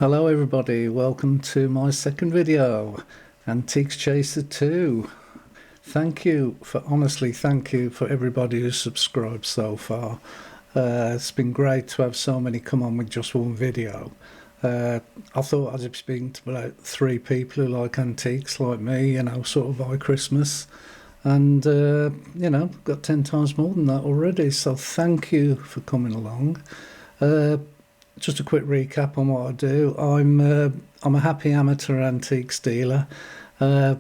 Hello everybody, welcome to my second video, Antiques Chaser 2. Honestly thank you for everybody who's subscribed so far. It's been great to have so many come on with just one video. I thought I'd be speaking to about 3 people who like antiques like me, sort of by Christmas. And, got 10 times more than that already, so thank you for coming along. Just a quick recap on what I do. I'm a happy amateur antiques dealer. I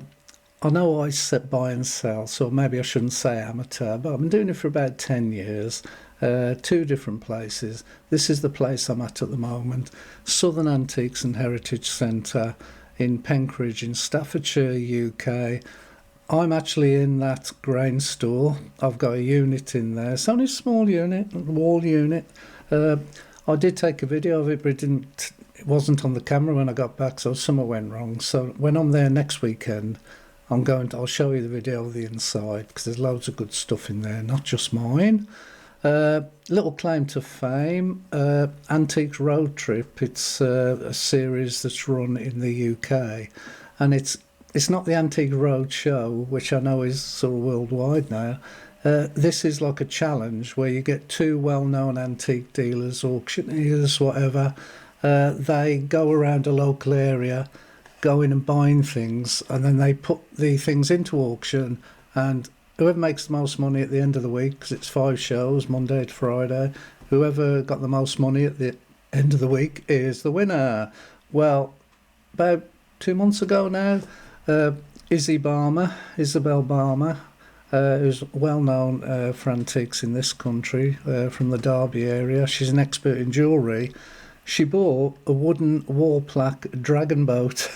know I buy and sell, so maybe I shouldn't say amateur, but I've been doing it for about 10 years. 2 different places. This is the place I'm at the moment, Southern Antiques and Heritage Centre in Penkridge in Staffordshire, UK. I'm actually in that grain store. I've got a unit in there. It's only a small unit, a wall unit. I did take a video of it, but it wasn't on the camera when I got back, so something went wrong. So when I'm there next weekend, I'll show you the video of the inside, because there's loads of good stuff in there, not just mine. Little claim to fame, Antiques Road Trip. It's a series that's run in the UK, and it's not the Antique Road Show, which I know is sort of worldwide now. This is like a challenge where you get 2 well-known antique dealers, auctioneers, whatever. They go around a local area, going and buying things, and then they put the things into auction, and whoever makes the most money at the end of the week, because it's 5 shows, Monday to Friday, whoever got the most money at the end of the week is the winner. Well, about 2 months ago now, Isabel Barmer, who's well known for antiques in this country, from the Derby area. She's an expert in jewellery. She bought a wooden wall plaque dragon boat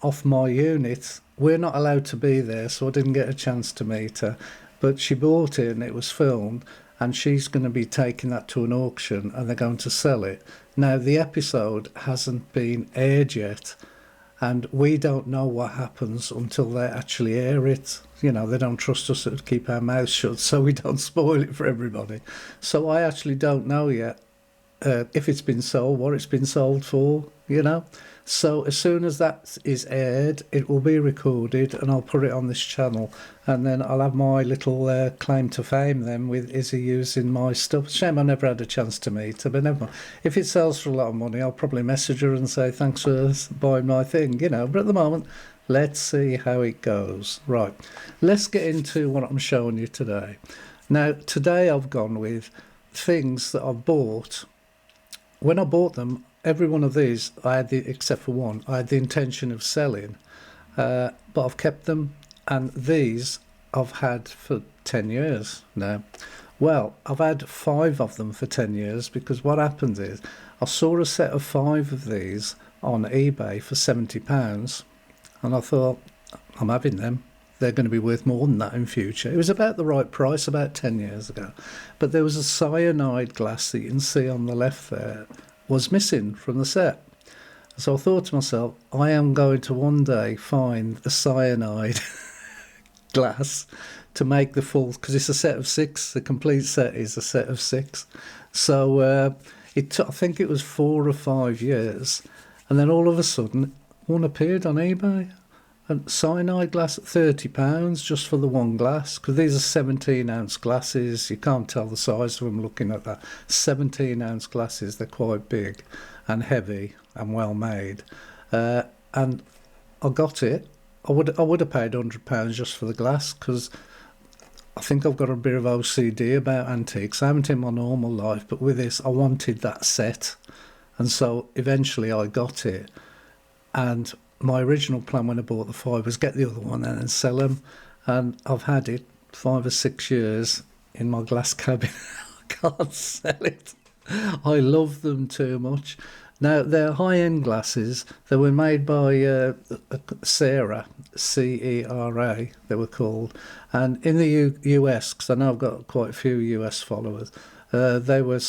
off my unit. We're not allowed to be there, so I didn't get a chance to meet her. But she bought it and it was filmed, and she's going to be taking that to an auction and they're going to sell it. Now, the episode hasn't been aired yet, and we don't know what happens until they actually air it. They don't trust us to keep our mouths shut, so we don't spoil it for everybody. So I actually don't know yet if it's been sold, what it's been sold for, So as soon as that is aired, it will be recorded and I'll put it on this channel, and then I'll have my little claim to fame then with Izzy using my stuff. Shame I never had a chance to meet her, but never mind. If it sells for a lot of money, I'll probably message her and say thanks for buying my thing, but at the moment, let's see how it goes. Right, let's get into what I'm showing you today. Now, today I've gone with things that I've bought. When I bought them, every one of these, except for one, I had the intention of selling, but I've kept them, and these I've had for 10 years now. Well, I've had 5 of them for 10 years, because what happened is I saw a set of 5 of these on eBay for £70, and I thought, I'm having them. They're going to be worth more than that in future. It was about the right price about 10 years ago. But there was a cyanide glass that you can see on the left there was missing from the set. So I thought to myself, I am going to one day find a cyanide glass to make the full, because it's a set of 6. The complete set is a set of 6. So I think it was 4 or 5 years. And then all of a sudden, one appeared on eBay. And cyanide glass at £30 just for the one glass, because these are 17-ounce glasses. You can't tell the size of them looking at that. 17-ounce glasses, they're quite big and heavy and well made. And I got it. I would have paid £100 just for the glass, because I think I've got a bit of OCD about antiques. I haven't in my normal life, but with this, I wanted that set. And so eventually I got it. And my original plan when I bought the 5 was get the other one and then sell them, and I've had it 5 or 6 years in my glass cabinet. I can't sell it. I love them too much. Now, they're high-end glasses. They were made by Cera, C-E-R-A, they were called, and in the US, because I know I've got quite a few US followers, they were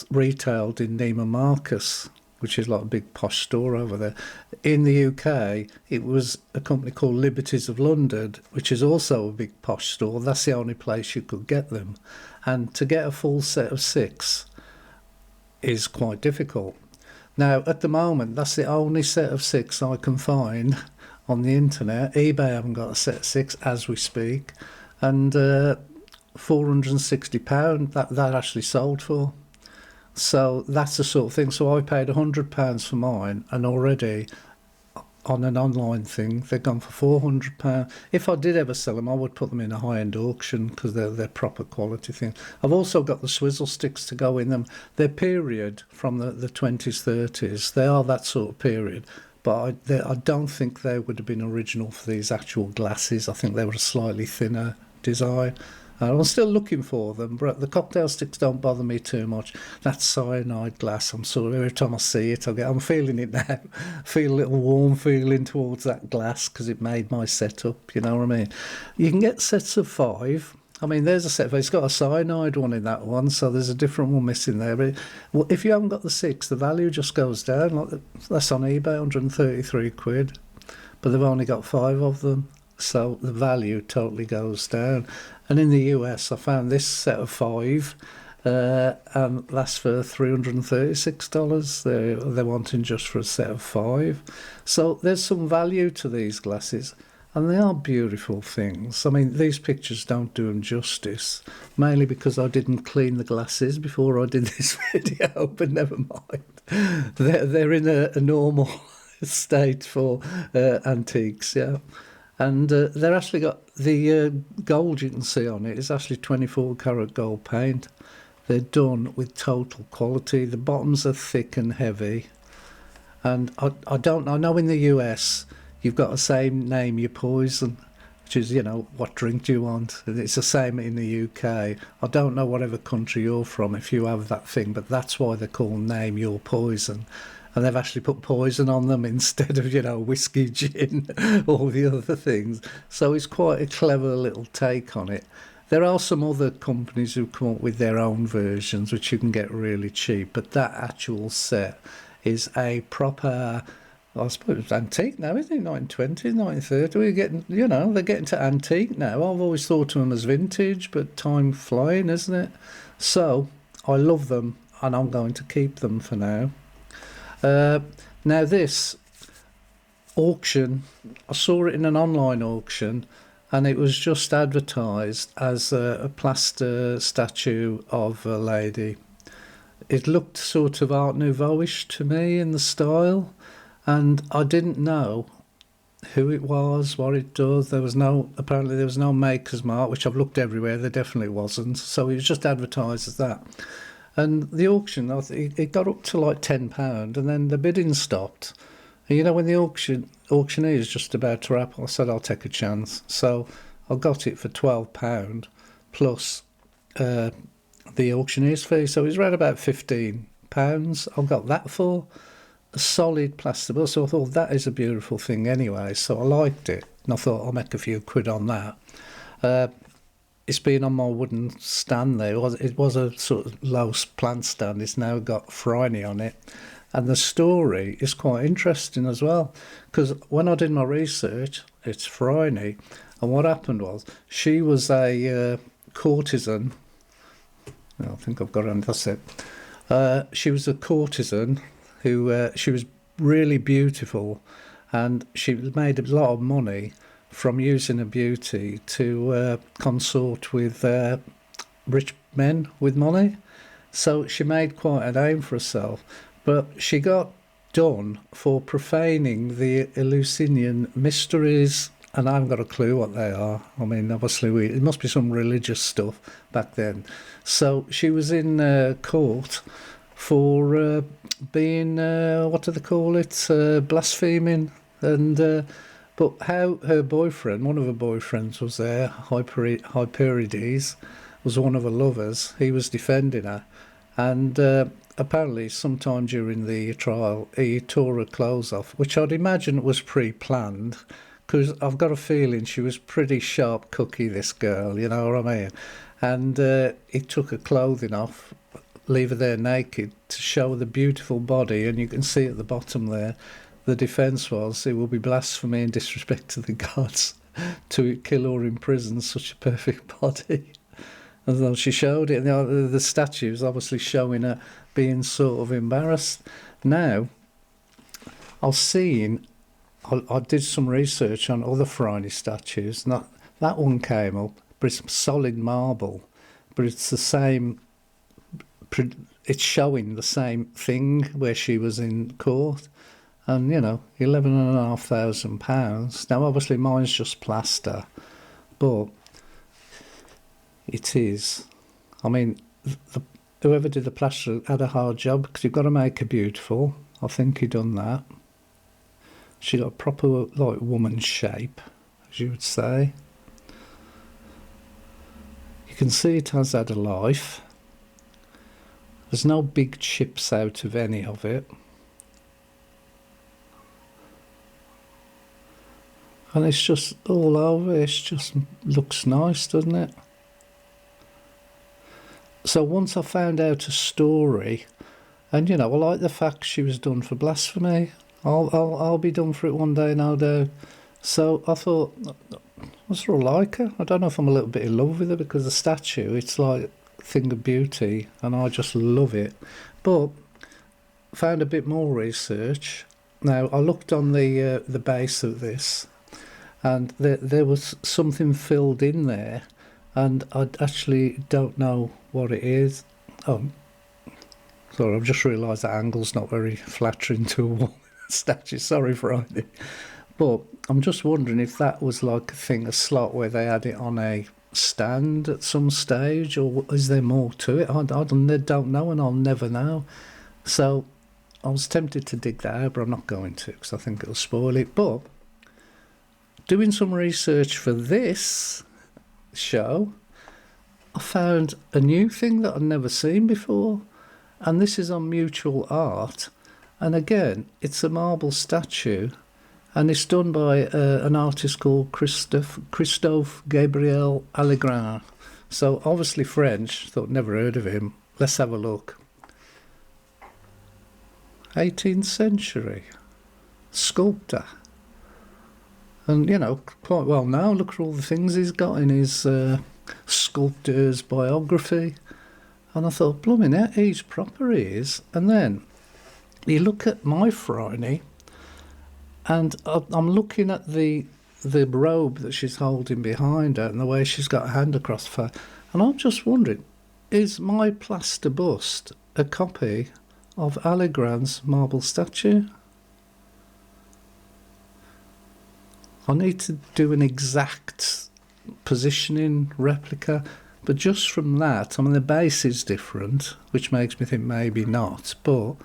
retailed in Neiman Marcus, which is like a big posh store over there. In the UK, it was a company called Liberties of London, which is also a big posh store. That's the only place you could get them. And to get a full set of 6 is quite difficult. Now, at the moment, that's the only set of 6 I can find on the internet. eBay haven't got a set of 6 as we speak, and £460 that actually sold for. So that's the sort of thing. So I paid £100 for mine, and already on an online thing they've gone for £400. If I did ever sell them, I would put them in a high-end auction because they're proper quality things. I've also got the swizzle sticks to go in them. They're period from the 20s 30s. They are that sort of period, but I don't think they would have been original for these actual glasses. I think they were a slightly thinner design. I'm still looking for them, but the cocktail sticks don't bother me too much. That cyanide glass, I'm sort of, every time I see it, I'm feeling it now. I feel a little warm feeling towards that glass because it made my setup, you know what I mean? You can get sets of 5. I mean, there's a set of, it's got a cyanide one in that one, so there's a different one missing there. But if you haven't got the 6, the value just goes down. Like that's on eBay, 133 quid, but they've only got 5 of them. So the value totally goes down. And in the US, I found this set of 5, and that's for $336. They're wanting just for a set of 5. So there's some value to these glasses, and they are beautiful things. I mean, these pictures don't do them justice, mainly because I didn't clean the glasses before I did this video, but never mind. They're in a normal state for antiques, yeah. And they're actually got the gold you can see on it is actually 24 karat gold paint. They're done with total quality. The bottoms are thick and heavy. And I know in the US you've got to say name your poison, which is, you know, what drink do you want? It's the same in the UK. I don't know whatever country you're from if you have that thing, but that's why they're called name your poison. And they've actually put poison on them instead of, you know, whiskey, gin, all the other things. So it's quite a clever little take on it. There are some other companies who come up with their own versions, which you can get really cheap. But that actual set is a proper, I suppose, it's antique now, isn't it? 1920s, 1930s. We're getting, you know, they're getting to antique now. I've always thought of them as vintage, but time flying, isn't it? So I love them, and I'm going to keep them for now. Now this auction, I saw it in an online auction, and it was just advertised as a plaster statue of a lady. It looked sort of Art Nouveau-ish to me in the style, and I didn't know who it was, what it does. Apparently there was no maker's mark, which I've looked everywhere, there definitely wasn't, so it was just advertised as that. And the auction, it got up to like £10, and then the bidding stopped. And you know, when the auctioneer is just about to wrap, I said I'll take a chance. So I got it for £12 plus the auctioneer's fee. So it was around about £15. I got that for a solid plaster. So I thought that is a beautiful thing anyway. So I liked it, and I thought I'll make a few quid on that. It's been on my wooden stand there. It was a sort of low plant stand. It's now got Phryne on it. And the story is quite interesting as well, because when I did my research, it's Phryne. And what happened was, she was a courtesan. I think I've got it on, that's it. She was a courtesan who, she was really beautiful, and she made a lot of money from using her beauty to consort with rich men with money. So she made quite a name for herself, but she got done for profaning the Eleusinian mysteries, and I haven't got a clue what they are. I mean, obviously it must be some religious stuff back then. So she was in court for being, what do they call it, blaspheming, and but how her boyfriend, one of her boyfriends was there, Hyperides, was one of her lovers. He was defending her, and apparently sometime during the trial he tore her clothes off, which I'd imagine was pre-planned, because I've got a feeling she was pretty sharp cookie, this girl, you know what I mean? And he took her clothing off, leave her there naked to show the beautiful body, and you can see at the bottom there, the defence was, it will be blasphemy and disrespect to the gods to kill or imprison such a perfect body. And though she showed it, the statue is obviously showing her being sort of embarrassed. Now, I did some research on other Phryne statues. Not that one came up, but it's solid marble, but it's the same. It's showing the same thing where she was in court, and £11,500. Now, obviously, mine's just plaster, but it is. I mean, whoever did the plaster had a hard job because you've got to make her beautiful. I think he done that. She got a proper, like, woman shape, as you would say. You can see it has had a life. There's no big chips out of any of it. And it's just all over. It just looks nice, doesn't it? So once I found out a story, and I like the fact she was done for blasphemy. I'll be done for it one day, no doubt. So I thought, I sort of like her. I don't know if I'm a little bit in love with her because the statue, it's like a thing of beauty, and I just love it. But found a bit more research. Now I looked on the base of this, and there was something filled in there, and I actually don't know what it is. Oh, sorry, I've just realised that angle's not very flattering to a wall statue. Sorry, Phryne. But I'm just wondering if that was like a slot where they had it on a stand at some stage, or is there more to it? I don't know, and I'll never know. So I was tempted to dig that out, but I'm not going to because I think it'll spoil it. But doing some research for this show, I found a new thing that I'd never seen before, and this is on Mutual Art. And again, it's a marble statue, and it's done by an artist called Christophe Gabriel Allegrin. So obviously French, thought never heard of him. Let's have a look. 18th century sculptor. And, quite well known. Look at all the things he's got in his sculptor's biography. And I thought, blooming hell, he's proper, he is. And then you look at my Phryne, and I'm looking at the robe that she's holding behind her and the way she's got her hand across her. And I'm just wondering, is my plaster bust a copy of Allegrin's marble statue? I need to do an exact positioning replica, but just from that, I mean, the base is different, which makes me think maybe not, but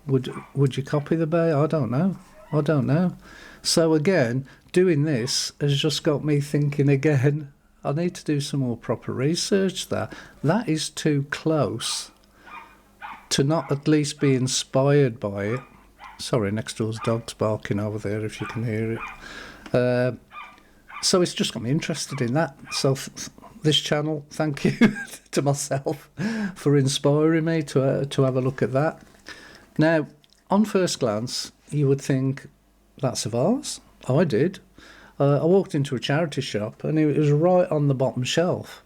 would you copy the base? I don't know. So again, doing this has just got me thinking again, I need to do some more proper research there. That is too close to not at least be inspired by it. Sorry, next door's dog's barking over there if you can hear it. So it's just got me interested in that. So this channel, thank you to myself for inspiring me to have a look at that. Now, on first glance, you would think that's a vase. I did. I walked into a charity shop and it was right on the bottom shelf.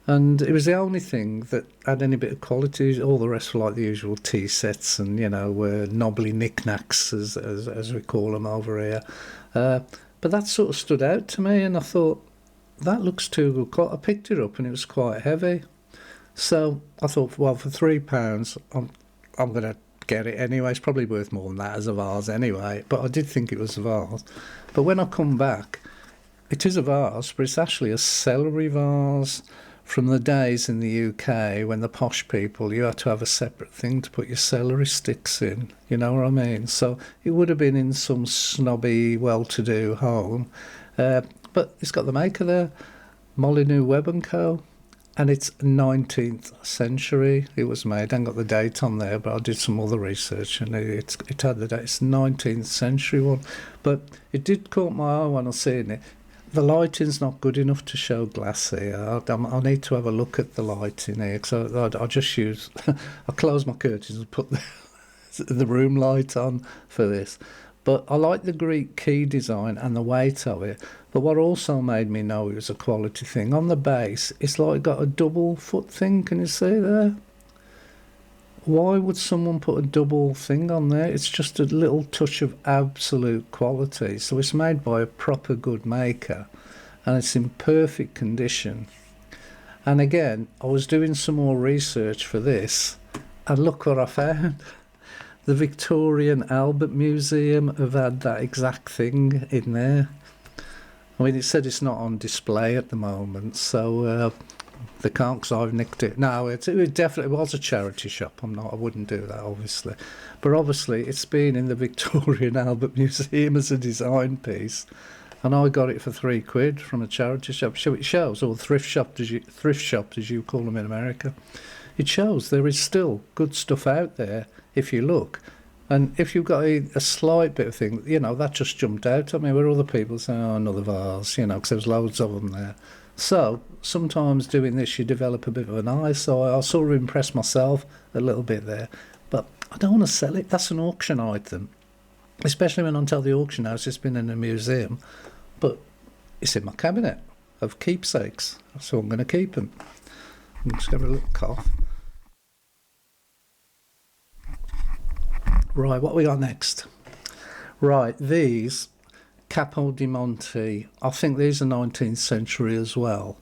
And it was the only thing that had any bit of quality. All the rest were like the usual tea sets and, knobbly knickknacks, as we call them over here. But that sort of stood out to me, and I thought, that looks too good. I picked it up and it was quite heavy. So I thought, well, for £3, I'm going to get it anyway. It's probably worth more than that as a vase anyway. But I did think it was a vase. But when I come back, it is a vase, but it's actually a celery vase from the days in the UK when the posh people, you had to have a separate thing to put your celery sticks in, you know what I mean? So it would have been in some snobby, well-to-do home. But it's got the maker there, Molyneux Webb & Co. And it's 19th century it was made. I haven't got the date on there, but I did some other research and it had the date. It's 19th century one. But it did caught my eye when I seen it. The lighting's not good enough to show glass here. I need to have a look at the lighting here, because I just use... I close my curtains and put the room light on for this. But I like the Greek key design and the weight of it. But what also made me know it was a quality thing, on the base, it's like got a double foot thing. Can you see there? why would someone put a double thing on there? It's just a little touch of absolute quality. So it's made by a proper good maker, and it's in perfect condition. And again, I was doing some more research for this, and look what I found. The Victoria and Albert Museum have had that exact thing in there. I mean, it said it's not on display at the moment, so they can't, because I've nicked it. No, it definitely was a charity shop. I wouldn't do that, obviously. But obviously, it's been in the Victoria and Albert Museum as a design piece, and I got it for £3 from a charity shop. So it shows, or thrift shop, as you call them in America. It shows there is still good stuff out there if you look. And if you've got a slight bit of thing, that just jumped out at me, where other people say, oh, another vase, because there's loads of them there. So sometimes doing this, you develop a bit of an eye. So I sort of impress myself a little bit there. But I don't want to sell it. That's an auction item, especially when I tell the auction house it's been in a museum. But it's in my cabinet of keepsakes, so I'm going to keep them. I'm just going to have a little cough. Right, what we got next? Right, these Capo di Monte, I think these are 19th century as well.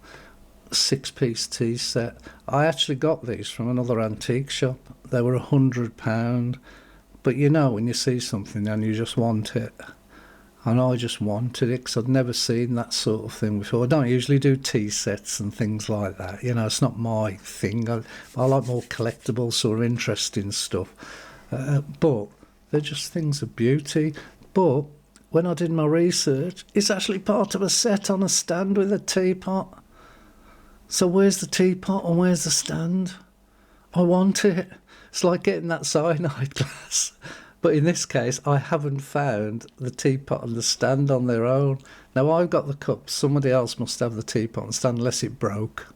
6-piece tea set. I actually got these from another antique shop. They were £100, but when you see something and you just want it, and I just wanted it because I'd never seen that sort of thing before. I don't usually do tea sets and things like that. It's not my thing. I like more collectible, sort of interesting stuff. But they're just things of beauty. But when I did my research, it's actually part of a set on a stand with a teapot. So where's the teapot and where's the stand? I want it. It's like getting that cyanide glass. But in this case, I haven't found the teapot and the stand on their own. Now, I've got the cup. Somebody else must have the teapot and stand unless it broke.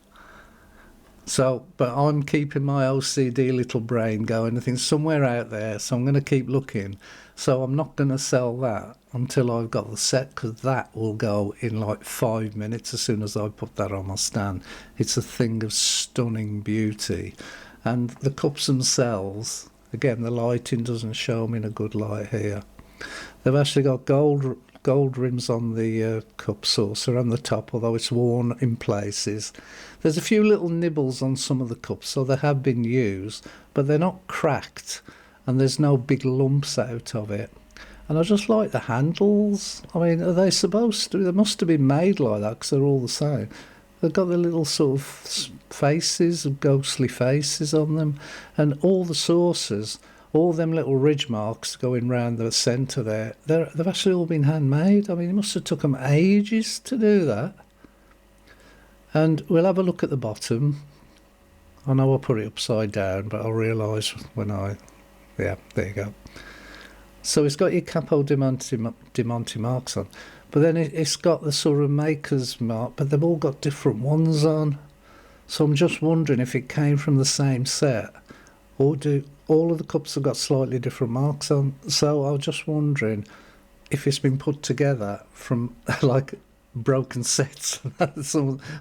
So, but I'm keeping my OCD little brain going. I think somewhere out there, so I'm going to keep looking. So I'm not going to sell that until I've got the set, because that will go in like 5 minutes as soon as I put that on my stand. It's a thing of stunning beauty. And the cups themselves, again, the lighting doesn't show them in a good light here. They've actually got gold rims on the cup saucer and the top, although it's worn in places. There's a few little nibbles on some of the cups, so they have been used, but they're not cracked, and there's no big lumps out of it. And I just like the handles. I mean, are they supposed to? They must have been made like that because they're all the same. They've got the little sort of faces, ghostly faces on them, and all the saucers, all them little ridge marks going round the centre there, they've actually all been handmade. I mean, it must have took them ages to do that. And we'll have a look at the bottom. I know I put it upside down, but I'll realise when yeah, there you go. So it's got your Capo di Monte marks on, but then it's got the sort of maker's mark, but they've all got different ones on. So I'm just wondering if it came from the same set, or do all of the cups have got slightly different marks on. So I was just wondering if it's been put together from like broken sets.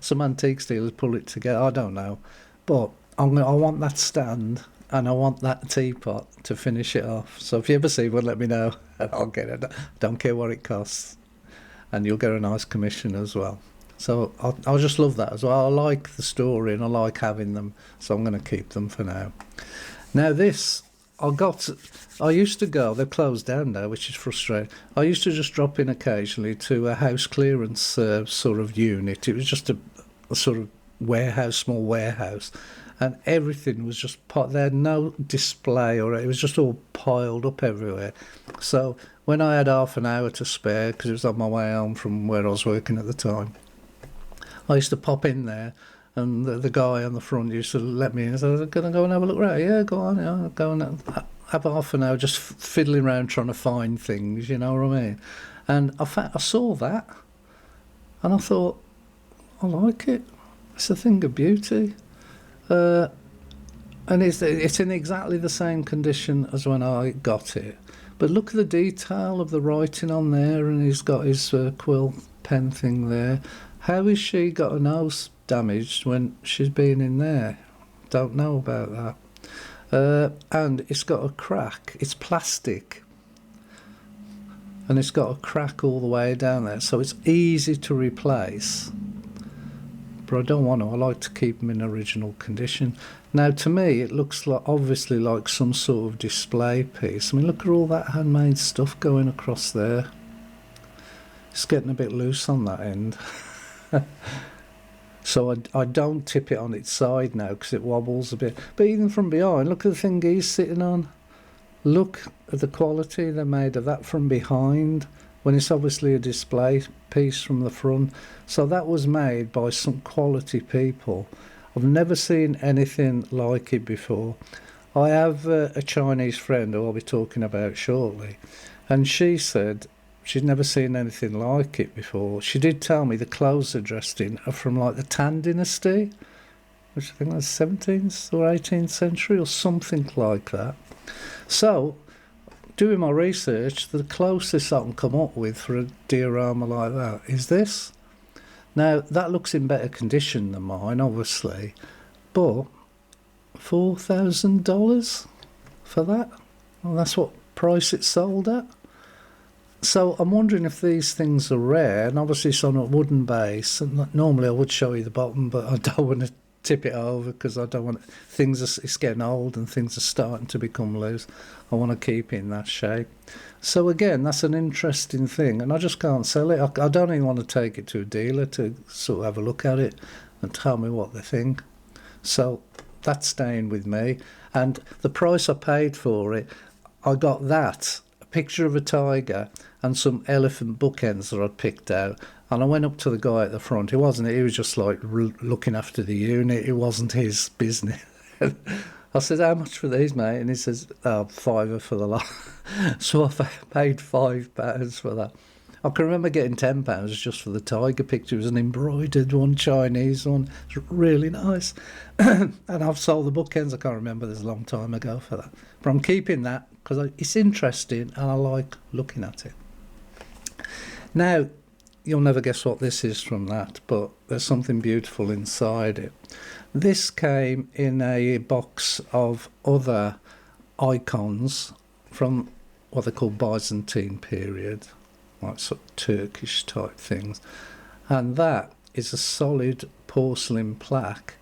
some antique dealers pull it together. I don't know, but I want that stand and I want that teapot to finish it off. So if you ever see one, let me know and I'll get it. Don't care what it costs, and you'll get a nice commission as well. So I'll just love that as well. I like the story and I like having them, so I'm going to keep them for now. Now this, I used to go, they're closed down now, which is frustrating. I used to just drop in occasionally to a house clearance sort of unit. It was just a sort of warehouse, small warehouse, and everything was just they had no display, or it was just all piled up everywhere. So when I had half an hour to spare, because it was on my way home from where I was working at the time, I used to pop in there, and the guy on the front used to let me in. I said, "Can I go and have a look around?" "Yeah, go on, yeah, go and have half an hour just fiddling around trying to find things, you know what I mean?" And I saw that, and I thought, I like it. It's a thing of beauty. And it's in exactly the same condition as when I got it. But look at the detail of the writing on there, and he's got his quill pen thing there. How has she got her nose damaged when she's been in there? Don't know about that. And it's got a crack. It's plastic, and it's got a crack all the way down there, so it's easy to replace. But I don't want to. I like to keep them in original condition. Now, to me, it looks like obviously like some sort of display piece. I mean, look at all that handmade stuff going across there. It's getting a bit loose on that end. So I don't tip it on its side now because it wobbles a bit. But even from behind, look at the thing he's sitting on. Look at the quality they made of that from behind, when it's obviously a display piece from the front. So that was made by some quality people. I've never seen anything like it before. I have a Chinese friend who I'll be talking about shortly, and she said she'd never seen anything like it before. She did tell me the clothes they're dressed in are from like the Tang Dynasty, which I think was 17th or 18th century or something like that. So, doing my research, the closest I can come up with for a diorama like that is this. Now, that looks in better condition than mine, obviously, but $4,000 for that? Well, that's what price it's sold at. So I'm wondering if these things are rare, and obviously it's on a wooden base, and normally I would show you the bottom, but I don't want to tip it over because I don't want it's getting old and things are starting to become loose. I want to keep it in that shape. So again, that's an interesting thing, and I just can't sell it. I don't even want to take it to a dealer to sort of have a look at it and tell me what they think. So that's staying with me, and the price I paid for it, I got that, a picture of a tiger and some elephant bookends that I'd picked out. And I went up to the guy at the front. He was just like looking after the unit. It wasn't his business. I said, how much for these, mate? And he says, £5 for the lot. So I paid £5 for that. I can remember getting £10 just for the tiger picture. It was an embroidered one, Chinese one. It was really nice. And I've sold the bookends, I can't remember, this a long time ago for that. But I'm keeping that because it's interesting and I like looking at it. Now, you'll never guess what this is from that, but there's something beautiful inside it. This came in a box of other icons from what they call Byzantine period, like sort of Turkish type things. And that is a solid porcelain plaque,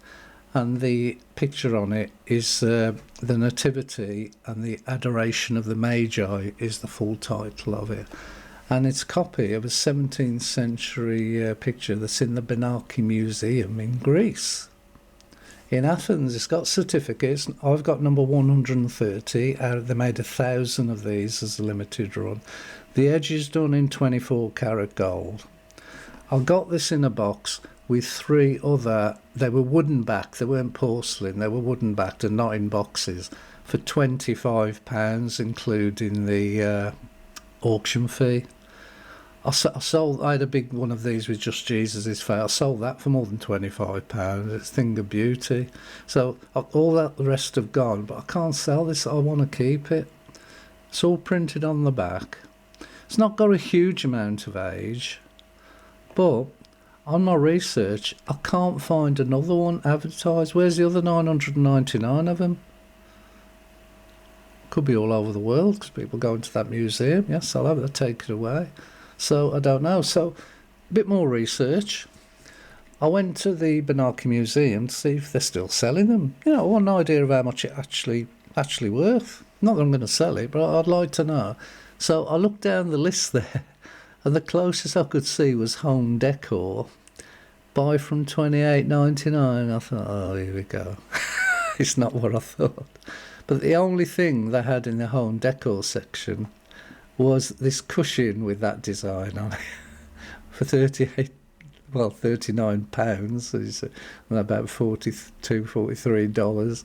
and the picture on it is the Nativity, and the Adoration of the Magi is the full title of it. And it's a copy of a 17th century picture that's in the Byzantine Museum in Greece. In Athens, it's got certificates. I've got number 130. They made 1,000 of these as a limited run. The edge is done in 24 karat gold. I got this in a box with 3 other, they were wooden backed, they weren't porcelain, they were wooden backed and not in boxes, for £25, including the auction fee. I had a big one of these with Just Jesus' face. I sold that for more than £25. It's a thing of beauty. So all that the rest have gone, but I can't sell this. I want to keep it. It's all printed on the back. It's not got a huge amount of age, but on my research, I can't find another one advertised. Where's the other 999 of them? Could be all over the world because people go into that museum. Yes, I'll have to take it away. So I don't know. So a bit more research. I went to the Byzantine Museum to see if they're still selling them. You know, I want an idea of how much it actually worth. Not that I'm going to sell it, but I'd like to know. So I looked down the list there, and the closest I could see was home decor. Buy from $28.99. I thought, oh, here we go. It's not what I thought. But the only thing they had in the home decor section was this cushion with that design on it for £39. It's about $43.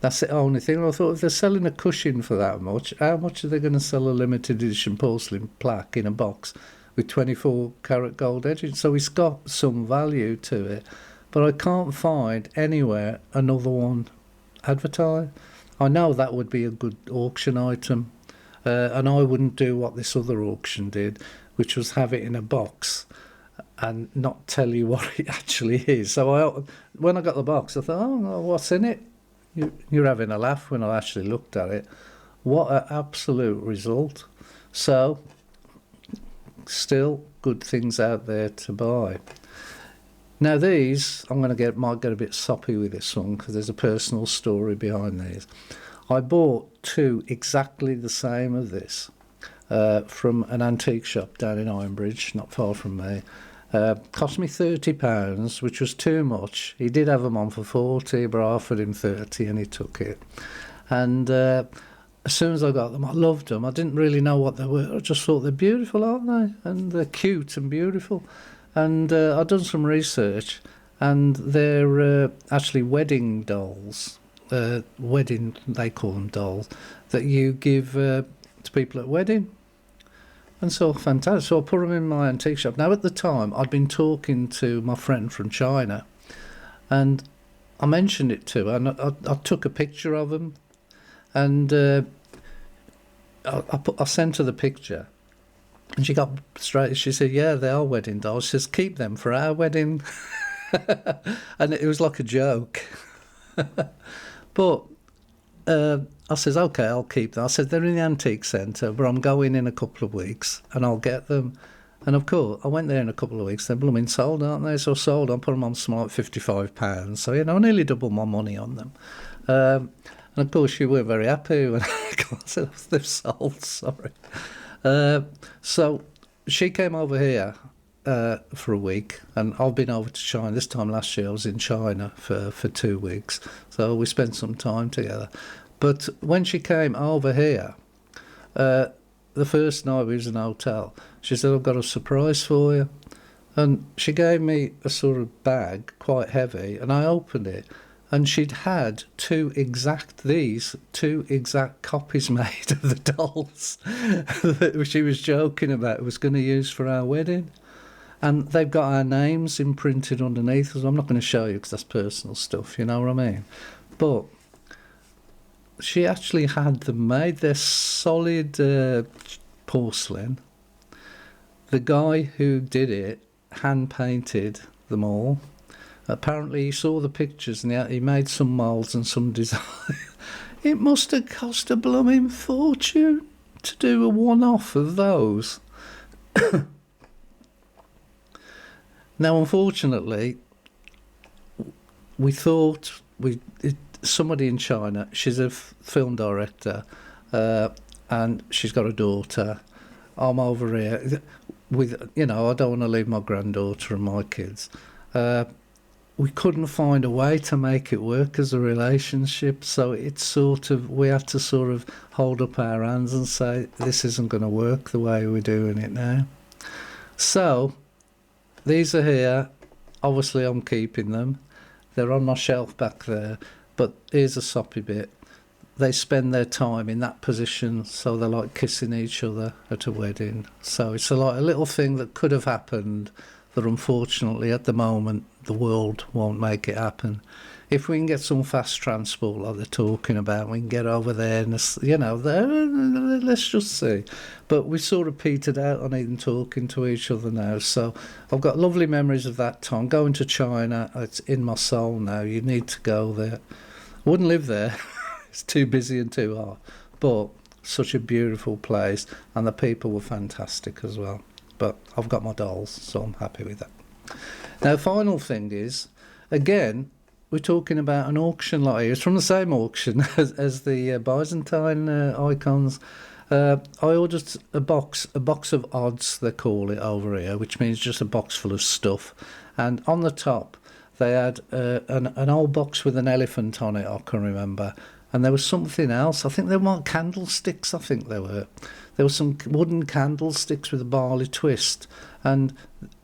That's the only thing. I thought, if they're selling a cushion for that much, how much are they going to sell a limited edition porcelain plaque in a box with 24 karat gold edging? So it's got some value to it, but I can't find anywhere another one advertised. I know that would be a good auction item. And I wouldn't do what this other auction did, which was have it in a box and not tell you what it actually is. So when I got the box, I thought, oh, what's in it? you're having a laugh when I actually looked at it. What an absolute result. So, still good things out there to buy. Now these, might get a bit soppy with this one because there's a personal story behind these. I bought two exactly the same of this from an antique shop down in Ironbridge, not far from me. Cost me £30, which was too much. He did have them on for 40, but I offered him 30 and he took it. And as soon as I got them, I loved them. I didn't really know what they were. I just thought they're beautiful, aren't they? And they're cute and beautiful. And I've done some research, and they're actually wedding dolls. They call them dolls, that you give to people at wedding. And so fantastic. So I put them in my antique shop. Now at the time, I'd been talking to my friend from China, and I mentioned it to her, and I took a picture of them, and I sent her the picture. And she got straight, she said, yeah, they are wedding dolls. She says, keep them for our wedding. And it was like a joke. But I says, okay, I'll keep them. I said, they're in the antique centre, but I'm going in a couple of weeks and I'll get them. And of course, I went there in a couple of weeks. They're blooming sold, aren't they? So sold, I put them on smart £55. So, I nearly doubled my money on them. And of course, she weren't very happy when I said, they've sold, sorry. So she came over here for a week, and I've been over to China. This time last year I was in China for 2 weeks, so we spent some time together. But when she came over here, the first night we was in a hotel, she said, I've got a surprise for you. And she gave me a sort of bag, quite heavy, and I opened it. And she'd had two exact copies made of the dolls that she was joking about was going to use for our wedding. And they've got our names imprinted underneath. So I'm not going to show you because that's personal stuff, you know what I mean? But she actually had them made. They're solid porcelain. The guy who did it hand-painted them all. Apparently he saw the pictures and he made some moulds and some design. It must have cost a blooming fortune to do a one-off of those. Now, unfortunately, we thought somebody in China, she's a film director, and she's got a daughter. I'm over here with, I don't want to leave my granddaughter and my kids. We couldn't find a way to make it work as a relationship, so we had to sort of hold up our hands and say, this isn't going to work the way we're doing it now. So, these are here. Obviously, I'm keeping them. They're on my shelf back there, but here's a soppy bit. They spend their time in that position, so they're like kissing each other at a wedding. So it's like a little thing that could have happened, that unfortunately at the moment the world won't make it happen. If we can get some fast transport like they're talking about, we can get over there and let's just see. But we sort of petered out on even talking to each other now. So I've got lovely memories of that time. Going to China, it's in my soul now. You need to go there. I wouldn't live there. It's too busy and too hard. But such a beautiful place, and the people were fantastic as well. But I've got my dolls, so I'm happy with that. Now, the final thing is, again, we're talking about an auction lot here. It's from the same auction as the Byzantine icons. I ordered a box of odds, they call it over here, which means just a box full of stuff. And on the top, they had an old box with an elephant on it, I can remember. And there was something else. I think they were candlesticks, I think they were. There were some wooden candlesticks with a barley twist. And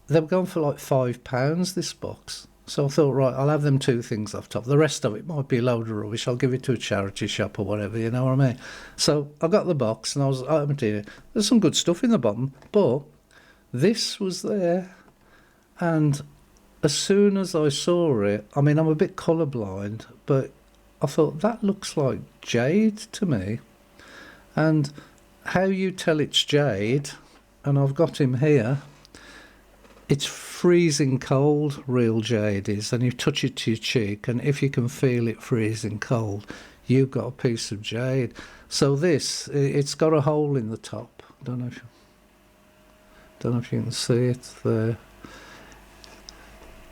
they were going for like £5, this box. So I thought, right, I'll have them two things off top. The rest of it might be a load of rubbish. I'll give it to a charity shop or whatever, you know what I mean? So I got the box and I was opening it. There's some good stuff in the bottom, but this was there. And as soon as I saw it, I mean, I'm a bit colourblind, but I thought, that looks like jade to me. And how you tell it's jade, and I've got him here, It's freezing cold, real jade is, and you touch it to your cheek, and if you can feel it freezing cold, you've got a piece of jade. So this, it's got a hole in the top. Don't know if you can see it there.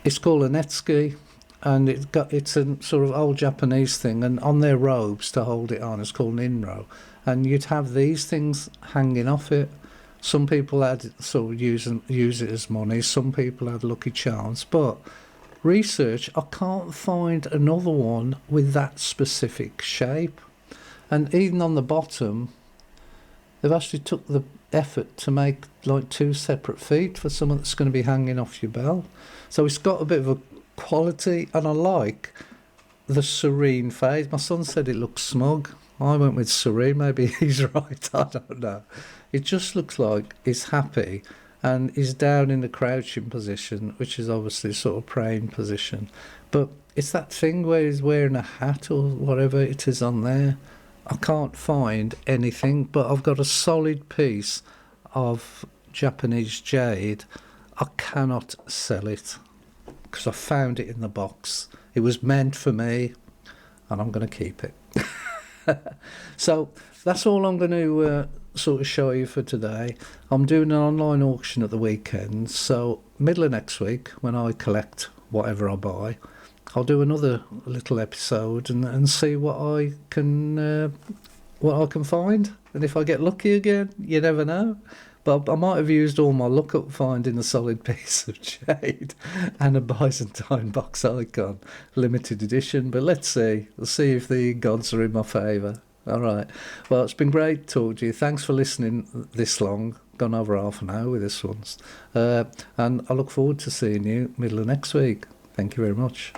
It's called a Netsuki, and it's a sort of old Japanese thing, and on their robes to hold it on, it's called an inro, and you'd have these things hanging off it. Some people had sort of use it as money. Some people had lucky charms, but research, I can't find another one with that specific shape. And even on the bottom, they've actually took the effort to make like two separate feet for someone that's going to be hanging off your belt. So it's got a bit of a quality, and I like the serene face. My son said it looks smug. I went with serene. Maybe he's right. I don't know. It just looks like he's happy, and he's down in the crouching position, which is obviously sort of praying position. But it's that thing where he's wearing a hat or whatever it is on there. I can't find anything, but I've got a solid piece of Japanese jade. I cannot sell it because I found it in the box. It was meant for me, and I'm going to keep it. So that's all I'm going to sort of show you for today. I'm doing an online auction at the weekend, so middle of next week, when I collect whatever I buy, I'll do another little episode and see what I can find. And if I get lucky again, you never know. But I might have used all my luck up finding a solid piece of jade and a Byzantine box icon, limited edition. But let's see. We'll see if the gods are in my favour. All right. Well, it's been great talking to you. Thanks for listening this long. Gone over half an hour with this one. And I look forward to seeing you middle of next week. Thank you very much.